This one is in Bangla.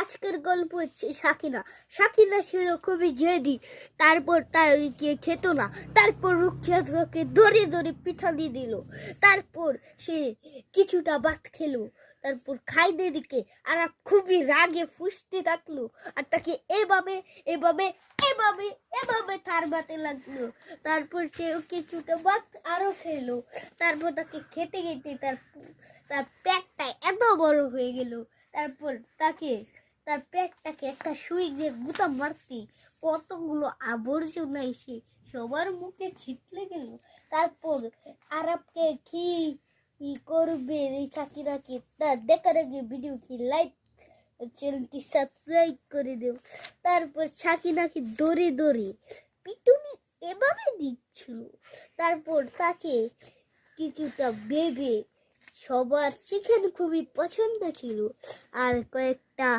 আজকের গল্প হচ্ছে সাকিনা। সাকিনা ছিল খুবই জেদি, তারপর তার খেত না, তারপর রুখিয়াকে ধরে ধরে পিঠানি দিল, তারপর সে কিছুটা ভাত খেলো, তারপর খাইতে দিকে আর খুবই রাগে ফুঁসতে থাকলো, আর তাকে এভাবে এভাবে এভাবে এভাবে থারবাতে লাগলো। তারপর সে কিছুটা ভাত আরো খেলো, তারপর তাকে খেতে খেতে তার তার পেটটা এত বড় হয়ে গেল। তারপর তার পেটটাকে একটা সুই দিয়ে গুতা মারতে কতগুলো আবর্জনা এসে সবার মুখে ছিটলে গেল। তারপর আরবকে কি করবে এই সাকিরাকে তা দেখার আগে ভিডিওটি লাইক, চ্যানেলটি সাবস্ক্রাইব করে দেব। তারপর সাকিনাকে দৌড়ে দৌড়ে পিটুনি এভাবে দিচ্ছিল। তারপর তাকে কিছুটা ভেবে সবার চিকেন খুবই পছন্দ ছিল, আর কয়েকটা